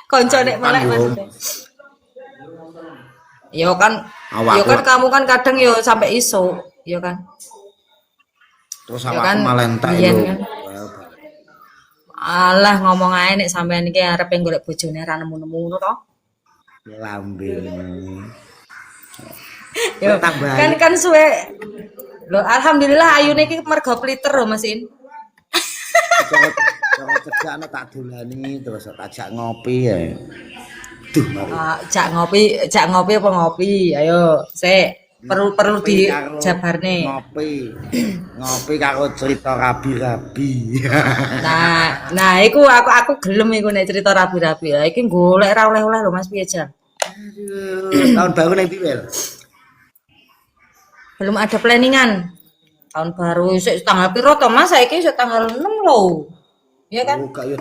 Koncone melek maksudnya. Yo kan, yo Awakku kan kamu kan kadang yo sampai iso, yo kan. terus Yo awakku kan malah entek biyen lho. kan. Alah ngomong ae nek sampean iki arep golek bojone ra nemu-nemu ngono to. Lambene. Yo Kok tambahi kan suwe. Loh alhamdulillah ayune iki mergo pliter lho Mesin. cara kerjaan tak dolani terus tak ajak ngopi ya. Duh mari. Jak ngopi apa ngopi? Ayo, sik. Perlu Ngopi karo dijabarne. ngopi. Ngopi karo cerita rabi-rabi. Nah, iku aku gelem iku nek cerita rabi-rabi. Lah iki golek ra oleh-oleh lho Mas piye jan? Aduh, tahun baru ning ndi, Wel? Belum ada planningan. Tahun baru isuk tanggal piro to Mas? Saiki isuk tanggal 6 lho. Iya kan? Oh, gak yo